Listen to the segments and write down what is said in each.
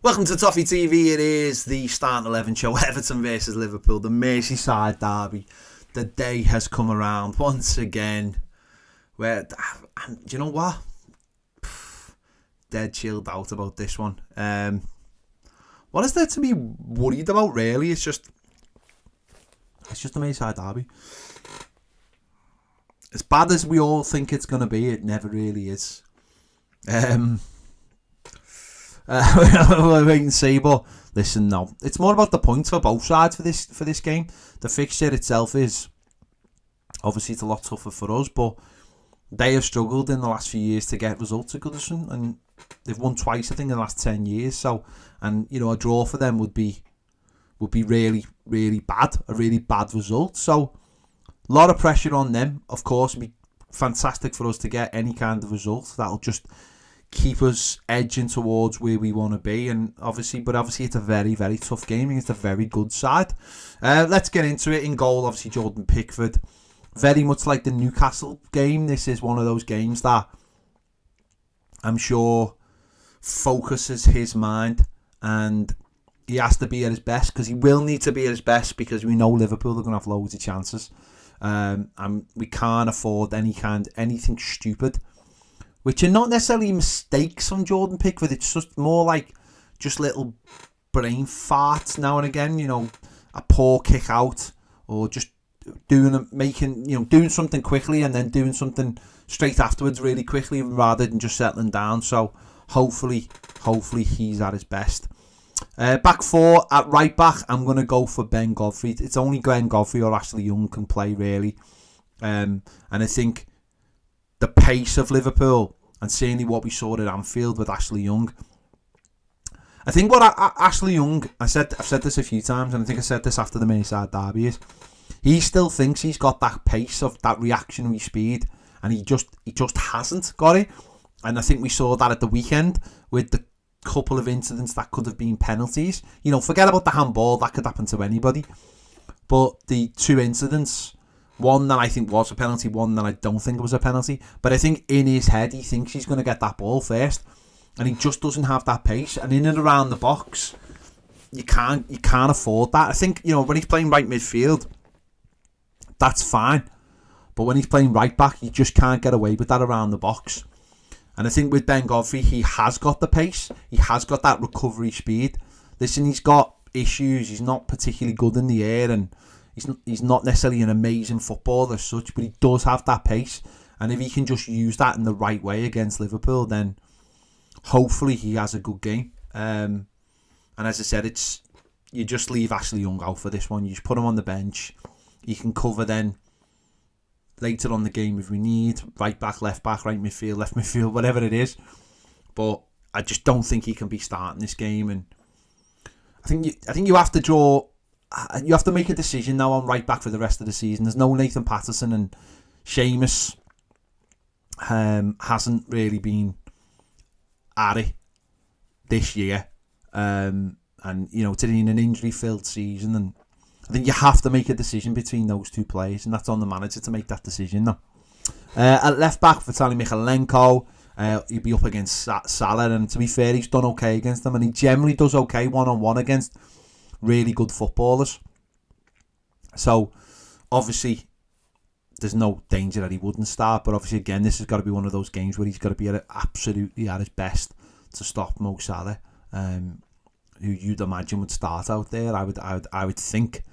Welcome to Toffee TV. It is the Starting 11 show, Everton versus Liverpool, the Merseyside derby. The day has come around once again. Where, do you know what? Dead chilled out about this one. What is there to be worried about, really? It's just the Merseyside derby. As bad as we all think it's going to be, it never really is. We'll wait and see, but listen, no, it's more about the points for both sides for this game. The fixture itself is obviously it's a lot tougher for us, but they have struggled in the last few years to get results at Goodison, and they've won twice, I think, in the last 10 years. So, and you know, a draw for them would be really, really bad, a really bad result. So, a lot of pressure on them. Of course, it'd be fantastic for us to get any kind of result that'll just keep us edging towards where we want to be, and obviously it's a very, very tough game against a very good side. Let's get into it. In goal, obviously Jordan Pickford. Very much like the Newcastle game, this is one of those games that I'm sure focuses his mind, and he has to be at his best, because he will need to be at his best, because we know Liverpool are going to have loads of chances, and we can't afford anything stupid, which are not necessarily mistakes on Jordan Pickford. It's just more like just little brain farts now and again, you know, a poor kick out, or just doing something quickly and then doing something straight afterwards really quickly, rather than just settling down. So hopefully he's at his best. Back four, at right back, I'm going to go for Ben Godfrey. It's only Ben Godfrey or Ashley Young can play, really. And I think the pace of Liverpool, and certainly what we saw at Anfield with Ashley Young. I think what Ashley Young, I've said this a few times, and I think I said this after the Merseyside derby, is he still thinks he's got that pace, of that reactionary speed, and he just hasn't got it. And I think we saw that at the weekend with the couple of incidents that could have been penalties. You know, forget about the handball, that could happen to anybody. But the two incidents, one that I think was a penalty, one that I don't think was a penalty. But I think in his head, he thinks he's going to get that ball first, and he just doesn't have that pace. And in and around the box, you can't afford that. I think, you know, when he's playing right midfield, that's fine. But when he's playing right back, you just can't get away with that around the box. And I think with Ben Godfrey, he has got the pace. He has got that recovery speed. Listen, he's got issues. He's not particularly good in the air, and he's not necessarily an amazing footballer as such, but he does have that pace. And if he can just use that in the right way against Liverpool, then hopefully he has a good game. And as I said, you just leave Ashley Young out for this one. You just put him on the bench. He can cover then later on the game if we need. Right back, left midfield, left midfield, whatever it is. But I just don't think he can be starting this game. And I think you have to draw. You have to make a decision now on right back for the rest of the season. There's no Nathan Patterson, and Seamus hasn't really been at it this year. And you know, it's in an injury-filled season, and I think you have to make a decision between those two players, and that's on the manager to make that decision now. At left back, Vitaly Michalenko, he'll be up against Salah, and to be fair, he's done okay against them, and he generally does okay one-on-one against really good footballers. So obviously there's no danger that he wouldn't start, but obviously again, this has got to be one of those games where he's got to be absolutely at his best to stop Mo Salah, who you'd imagine would start out there. I would think.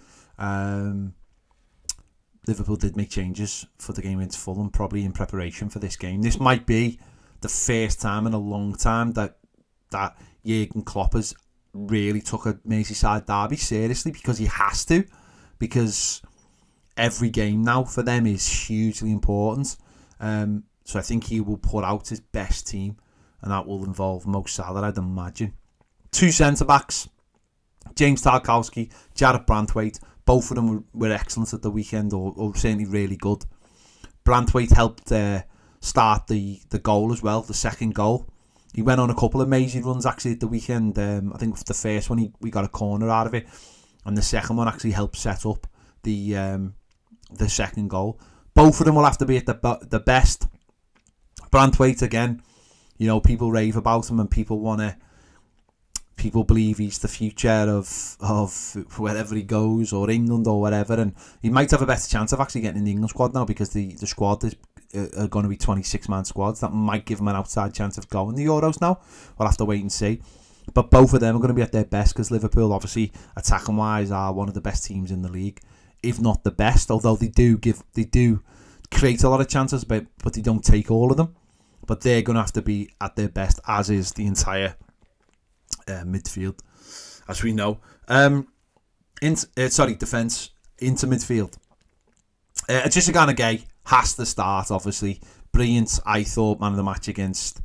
Liverpool did make changes for the game against Fulham, probably in preparation for this game. This might be the first time in a long time that Jurgen Klopp has really took a Merseyside derby seriously, because he has to, because every game now for them is hugely important. So I think he will put out his best team, and that will involve Mo Salah, I'd imagine. Two centre-backs, James Tarkowski, Jarrett Branthwaite. Both of them were excellent at the weekend, or certainly really good. Branthwaite helped start the goal as well, the second goal. He went on a couple of amazing runs actually at the weekend. I think the first one we got a corner out of it, and the second one actually helped set up the second goal. Both of them will have to be at the best. Branthwaite again, you know, people rave about him and people want to people believe he's the future of wherever he goes, or England or whatever, and he might have a better chance of actually getting in the England squad now, because the squad is are going to be 26-man squads. That might give him an outside chance of going the Euros now. We'll have to wait and see. But both of them are going to be at their best, because Liverpool, obviously, attacking wise, are one of the best teams in the league, if not the best. Although they do create a lot of chances, but they don't take all of them. But they're going to have to be at their best, as is the entire midfield, as we know. Defence into midfield. Jessica Gay has to start, obviously. Brilliant, I thought, man of the match against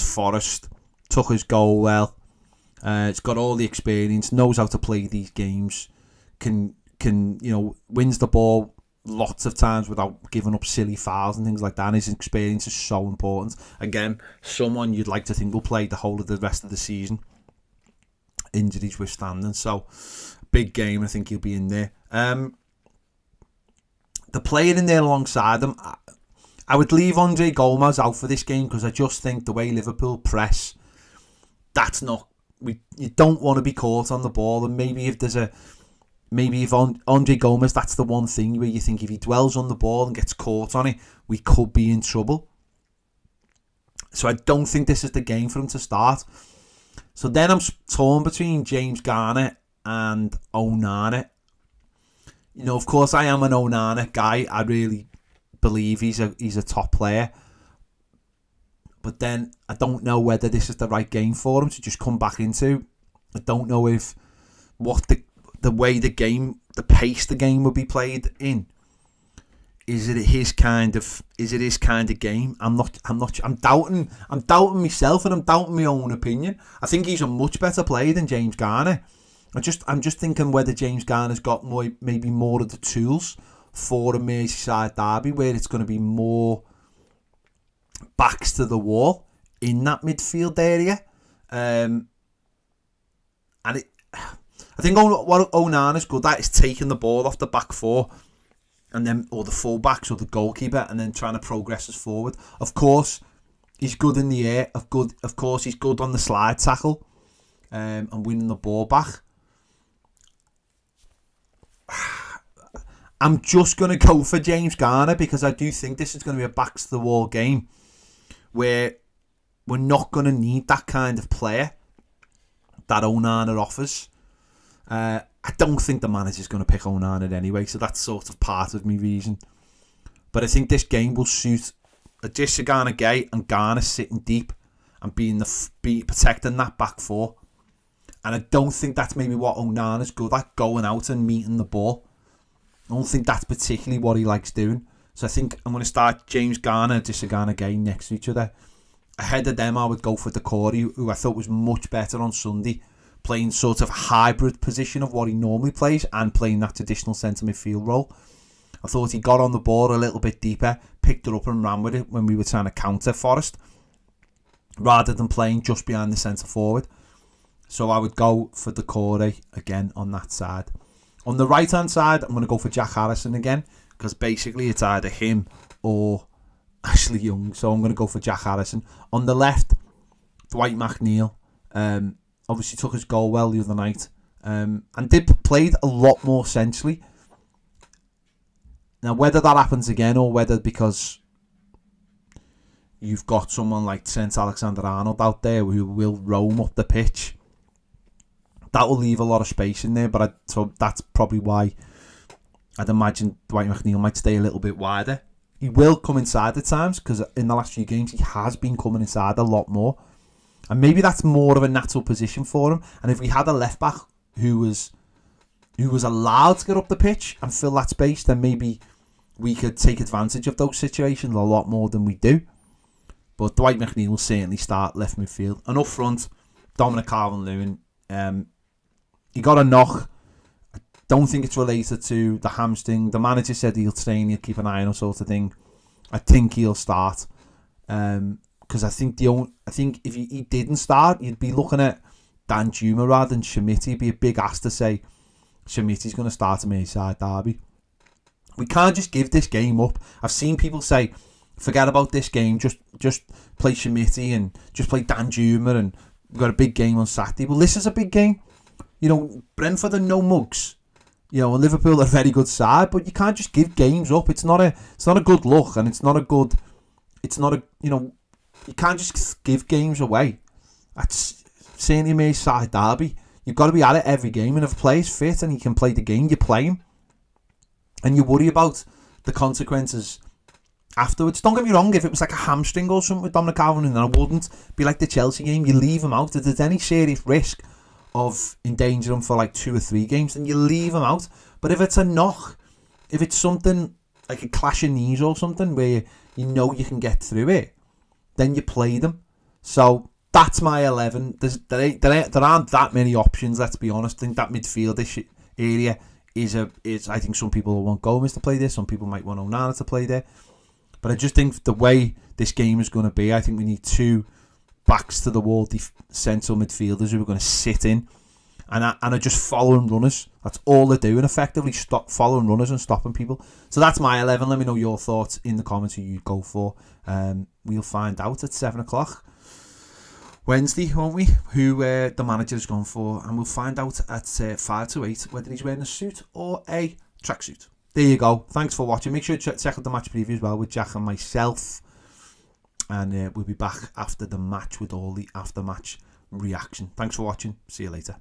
Forest. Took his goal well. It's got all the experience, knows how to play these games. Can wins the ball lots of times without giving up silly fouls and things like that. And his experience is so important. Again, someone you'd like to think will play the whole of the rest of the season, injuries withstanding. So, big game. I think he'll be in there. The player in there alongside him, I would leave Andre Gomez out for this game, because I just think the way Liverpool press, you don't want to be caught on the ball. And maybe if Andre Gomez, that's the one thing where you think if he dwells on the ball and gets caught on it, we could be in trouble. So I don't think this is the game for him to start. So then I'm torn between James Garner and Onana. Of course I am an Onana guy. I really believe he's a top player. But then I don't know whether this is the right game for him to just come back into. I don't know if the way the pace the game will be played in. Is it his kind of game? I'm doubting myself, and I'm doubting my own opinion. I think he's a much better player than James Garner. I'm just thinking whether James Garner's got maybe more of the tools for a Merseyside derby, where it's going to be more backs to the wall in that midfield area. I think what Onana's good at is taking the ball off the back four, and then, or the full-backs or the goalkeeper, and then trying to progress us forward. Of course, he's good in the air. Of course, he's good on the slide tackle, and winning the ball back. I'm just going to go for James Garner, because I do think this is going to be a backs-to-the-wall game where we're not going to need that kind of player that Onana offers. I don't think the manager's going to pick Onana anyway, so that's sort of part of my reason. But I think this game will suit Garner Gay and Garner sitting deep and protecting that back four. And I don't think that's maybe what Onana's good at, going out and meeting the ball. I don't think that's particularly what he likes doing. So I think I'm going to start James Garner and Garner Gay next to each other. Ahead of them, I would go for Decore, who I thought was much better on Sunday, playing sort of hybrid position of what he normally plays and playing that traditional centre midfield role. I thought he got on the ball a little bit deeper, picked it up and ran with it when we were trying to counter Forest, rather than playing just behind the centre forward. So I would go for Decore again on that side. On the right hand side, I'm going to go for Jack Harrison again, because basically it's either him or Ashley Young. So I'm going to go for Jack Harrison. On the left, Dwight McNeil. Obviously took his goal well the other night, and played a lot more centrally. Now, whether that happens again, or whether because you've got someone like Trent Alexander-Arnold out there who will roam up the pitch, that will leave a lot of space in there. So that's probably why I'd imagine Dwight McNeil might stay a little bit wider. He will come inside at times, because in the last few games he has been coming inside a lot more. And maybe that's more of a natural position for him. And if we had a left back who was allowed to get up the pitch and fill that space, then maybe we could take advantage of those situations a lot more than we do. But Dwight McNeil will certainly start left midfield. And up front, Dominic Calvert-Lewin. He got a knock. I don't think it's related to the hamstring. The manager said he'll train, he'll keep an eye on him, sort of thing. I think he'll start. Because I think if he didn't start, you'd be looking at Dan Juma rather than Schmidt. It'd be a big ask to say Schmidt is going to start a Merseyside derby. We can't just give this game up. I've seen people say, forget about this game, just play Schmidt and just play Dan Juma and we've got a big game on Saturday. Well, this is a big game. You know, Brentford are no mugs. You know, and Liverpool are a very good side, but you can't just give games up. It's not a good look, and you know, you can't just give games away. That's certainly a Merseyside derby. You've got to be at it every game, and if a player's fit and he can play the game, you play him. And you worry about the consequences afterwards. Don't get me wrong, if it was like a hamstring or something with Dominic Calvin, then I wouldn't be like the Chelsea game. You leave him out. If there's any serious risk of endangering him for like 2 or 3 games, then you leave him out. But if it's a knock, if it's something like a clash of knees or something where you know you can get through it, then you play them. So that's my 11. There aren't that many options, let's be honest. I think that midfield area is I think some people will want Gomez to play there, some people might want Onana to play there. But I just think the way this game is going to be, I think we need 2 backs to the wall central midfielders who are going to sit in and are just following runners. That's all they're doing, effectively stop following runners and stopping people. So that's my 11. Let me know your thoughts in the comments who you'd go for. We'll find out at 7 o'clock Wednesday, won't we, who the manager has gone for, and we'll find out at 5 to 8 whether he's wearing a suit or a tracksuit. There you go. Thanks for watching. Make sure to check out the match preview as well with Jack and myself, and we'll be back after the match with all the after-match reaction. Thanks for watching. See you later.